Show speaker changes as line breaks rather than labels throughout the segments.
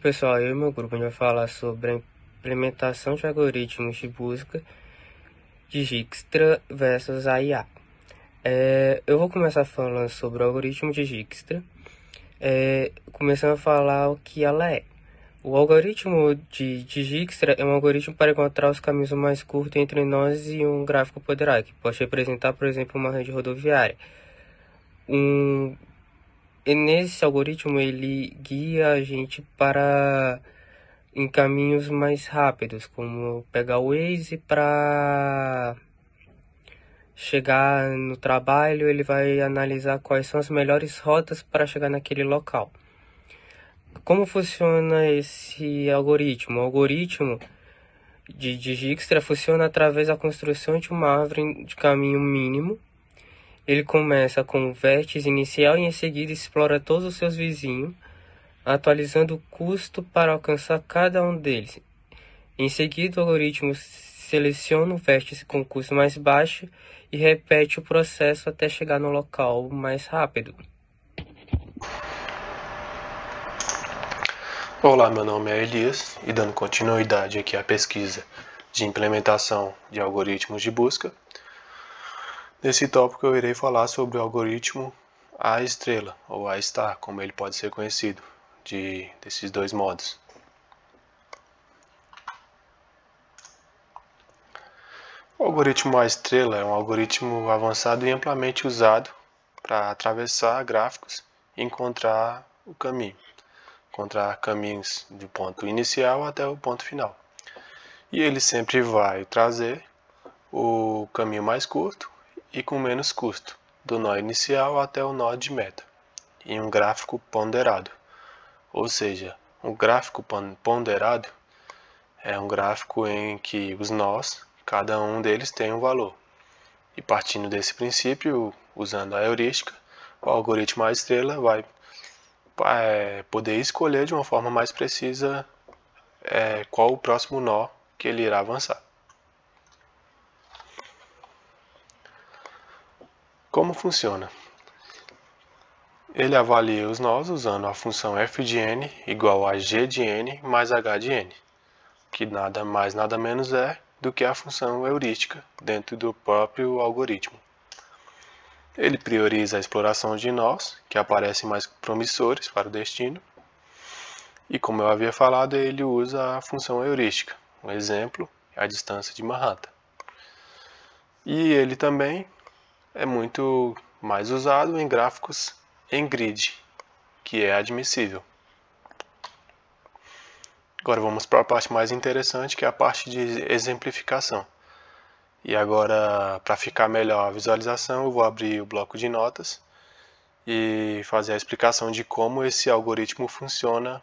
pessoal, eu e meu grupo a gente vai falar sobre a implementação de algoritmos de busca de Dijkstra versus a IA. Eu vou começar falando sobre o algoritmo de Dijkstra, começando a falar o que ela é. O algoritmo de Dijkstra é um algoritmo para encontrar os caminhos mais curtos entre nós e um gráfico poderado, que pode representar, por exemplo, uma rede rodoviária. E nesse algoritmo ele guia a gente em caminhos mais rápidos, como pegar o Waze para chegar no trabalho, ele vai analisar quais são as melhores rotas para chegar naquele local. Como funciona esse algoritmo? O algoritmo de Dijkstra funciona através da construção de uma árvore de caminho mínimo. Ele começa com o vértice inicial e em seguida explora todos os seus vizinhos, atualizando o custo para alcançar cada um deles. Em seguida, o algoritmo seleciona o vértice com custo mais baixo e repete o processo até chegar no local mais rápido.
Olá, meu nome é Elias e dando continuidade aqui à pesquisa de implementação de algoritmos de busca. Nesse tópico eu irei falar sobre o algoritmo A-estrela, ou A-star, como ele pode ser conhecido, desses dois modos. O algoritmo A-estrela é um algoritmo avançado e amplamente usado para atravessar gráficos e encontrar o caminho. Encontrar caminhos do ponto inicial até o ponto final. E ele sempre vai trazer o caminho mais curto e com menos custo, do nó inicial até o nó de meta, em um gráfico ponderado. Ou seja, um gráfico ponderado é um gráfico em que os nós, cada um deles tem um valor. E partindo desse princípio, usando a heurística, o algoritmo A-estrela vai poder escolher de uma forma mais precisa qual o próximo nó que ele irá avançar. Como funciona? Ele avalia os nós usando a função f de n igual a g de n mais h de n, que nada mais nada menos é do que a função heurística dentro do próprio algoritmo. Ele prioriza a exploração de nós, que aparecem mais promissores para o destino, e como eu havia falado, ele usa a função heurística. Um exemplo é a distância de Manhattan. E ele também é muito mais usado em gráficos em grid, que é admissível. Agora vamos para a parte mais interessante, que é a parte de exemplificação. E agora, para ficar melhor a visualização, eu vou abrir o bloco de notas e fazer a explicação de como esse algoritmo funciona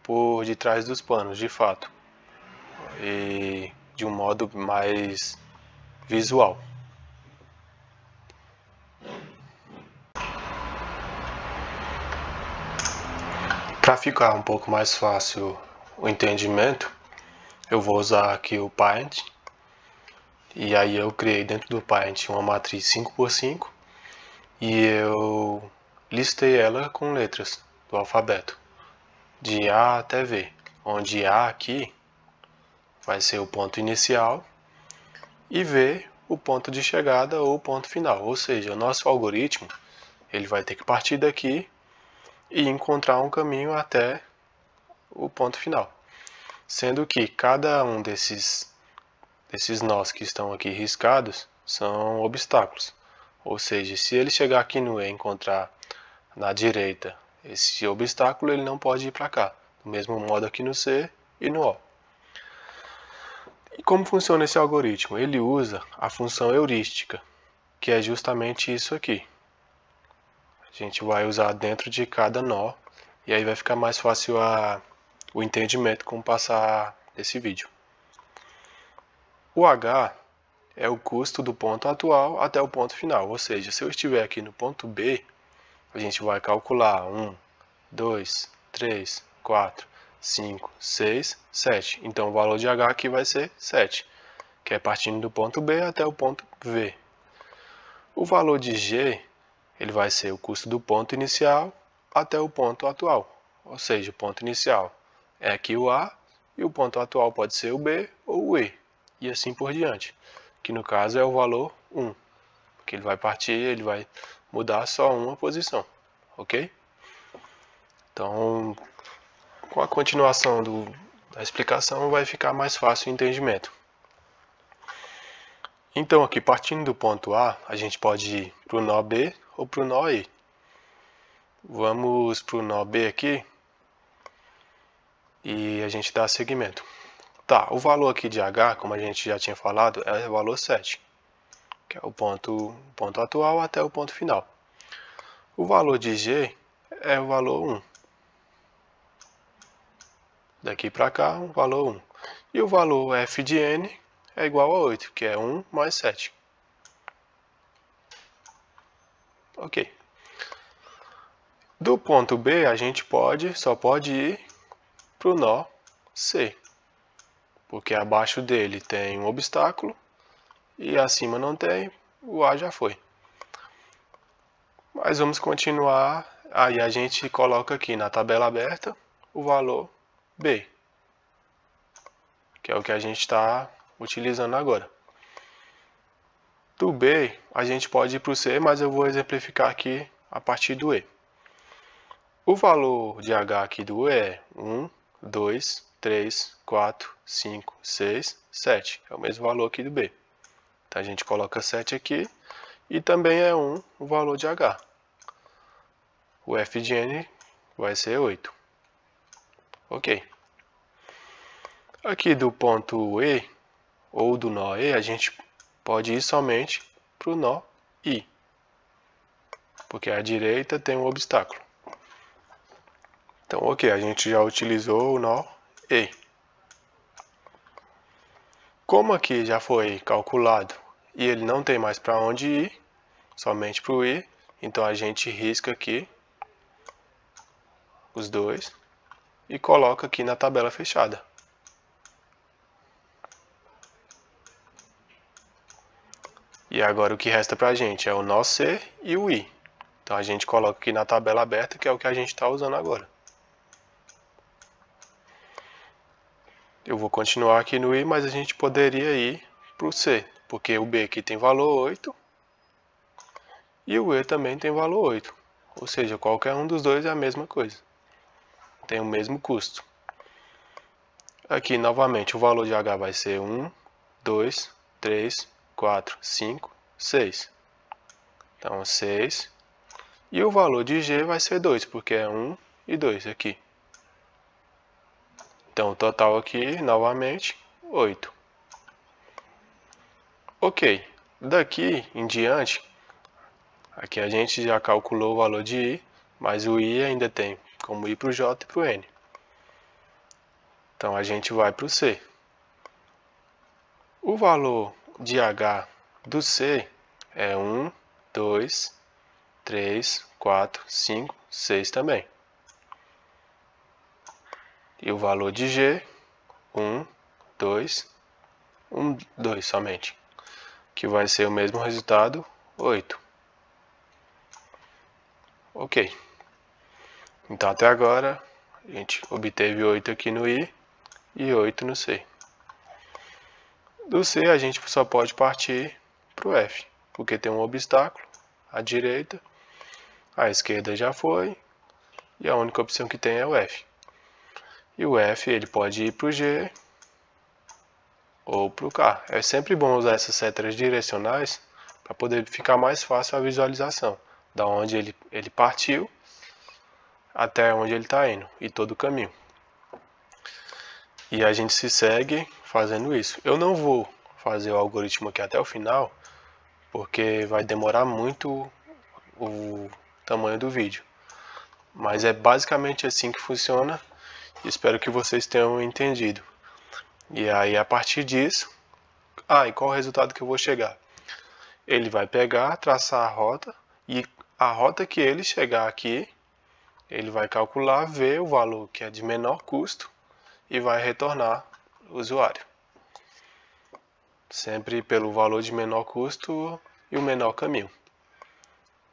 por detrás dos panos, de fato, e de um modo mais visual. Para ficar um pouco mais fácil o entendimento, eu vou usar aqui o Paint, e aí eu criei dentro do Paint uma matriz 5x5 e eu listei ela com letras do alfabeto, de A até V, onde A aqui vai ser o ponto inicial e V o ponto de chegada ou o ponto final, ou seja, o nosso algoritmo ele vai ter que partir daqui e encontrar um caminho até o ponto final, sendo que cada um desses nós que estão aqui riscados são obstáculos, ou seja, se ele chegar aqui no E e encontrar na direita esse obstáculo, ele não pode ir para cá, do mesmo modo aqui no C e no O. E como funciona esse algoritmo? Ele usa a função heurística, que é justamente isso aqui. A gente vai usar dentro de cada nó, e aí vai ficar mais fácil o entendimento com o passar desse vídeo. O H é o custo do ponto atual até o ponto final, ou seja, se eu estiver aqui no ponto B, a gente vai calcular 1, 2, 3, 4, 5, 6, 7. Então o valor de H aqui vai ser 7, que é partindo do ponto B até o ponto V. O valor de G ele vai ser o custo do ponto inicial até o ponto atual, ou seja, o ponto inicial é aqui o A, e o ponto atual pode ser o B ou o E, e assim por diante, que no caso é o valor 1, porque ele vai partir, ele vai mudar só uma posição, ok? Então, com a continuação da explicação vai ficar mais fácil o entendimento. Então aqui partindo do ponto A, a gente pode ir para o nó B ou para o nó E. Vamos para o nó B aqui e a gente dá seguimento. Tá, o valor aqui de H, como a gente já tinha falado, é o valor 7, que é o ponto atual até o ponto final. O valor de G é o valor 1. Daqui para cá, o valor 1. E o valor F de N é igual a 8, que é 1 mais 7. Ok. Do ponto B, a gente só pode ir para o nó C, porque abaixo dele tem um obstáculo e acima não tem, o A já foi. Mas vamos continuar, aí a gente coloca aqui na tabela aberta o valor B, que é o que a gente está utilizando agora. Do B, a gente pode ir para o C, mas eu vou exemplificar aqui a partir do E. O valor de H aqui do E é 1, 2, 3, 4, 5, 6, 7. É o mesmo valor aqui do B. Então a gente coloca 7 aqui e também é 1 o valor de H. O F de N vai ser 8. Ok. Aqui do ponto E, ou do nó E, a gente pode ir somente para o nó I, porque à direita tem um obstáculo. Então, ok, a gente já utilizou o nó E. Como aqui já foi calculado e ele não tem mais para onde ir, somente para o I, então a gente risca aqui os dois e coloca aqui na tabela fechada. E agora o que resta para a gente é o nó C e o I. Então a gente coloca aqui na tabela aberta, que é o que a gente está usando agora. Eu vou continuar aqui no I, mas a gente poderia ir para o C, porque o B aqui tem valor 8 e o E também tem valor 8. Ou seja, qualquer um dos dois é a mesma coisa. Tem o mesmo custo. Aqui, novamente, o valor de H vai ser 1, 2, 3, 4, 5, 6. Então, 6. E o valor de G vai ser 2, porque é 1 e 2 aqui. Então, o total aqui, novamente, 8. Ok, daqui em diante, aqui a gente já calculou o valor de I, mas o I ainda tem como ir para o J e para o N. Então, a gente vai para o C. O valor de H do C é 1, 2, 3, 4, 5, 6 também. E o valor de G, 1, 2, 1, 2 somente, que vai ser o mesmo resultado, 8. Ok. Então até agora a gente obteve 8 aqui no I e 8 no C. Do C a gente só pode partir para o F, porque tem um obstáculo à direita, à esquerda já foi, e a única opção que tem é o F. E o F ele pode ir para o G ou para o K. É sempre bom usar essas setas direcionais para poder ficar mais fácil a visualização, da onde ele partiu até onde ele está indo, e todo o caminho. E a gente se segue fazendo isso. Eu não vou fazer o algoritmo aqui até o final, porque vai demorar muito o tamanho do vídeo. Mas é basicamente assim que funciona. Espero que vocês tenham entendido. E aí, a partir disso... e qual o resultado que eu vou chegar? Ele vai pegar, traçar a rota, e a rota que ele chegar aqui, ele vai calcular, ver o valor que é de menor custo e vai retornar o usuário. Sempre pelo valor de menor custo e o menor caminho.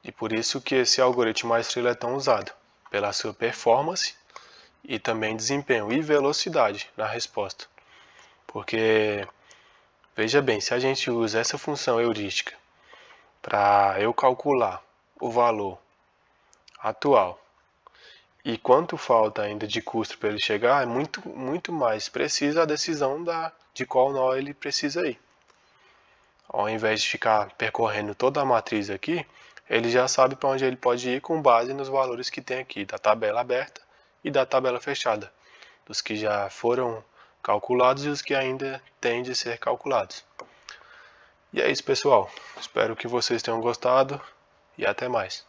E por isso que esse algoritmo Maestro é tão usado, pela sua performance e também desempenho e velocidade na resposta. Porque, veja bem, se a gente usa essa função heurística para eu calcular o valor atual e quanto falta ainda de custo para ele chegar, é muito mais precisa a decisão de qual nó ele precisa ir. Ao invés de ficar percorrendo toda a matriz aqui, ele já sabe para onde ele pode ir com base nos valores que tem aqui, da tabela aberta e da tabela fechada, dos que já foram calculados e os que ainda têm de ser calculados. E é isso, pessoal. Espero que vocês tenham gostado e até mais.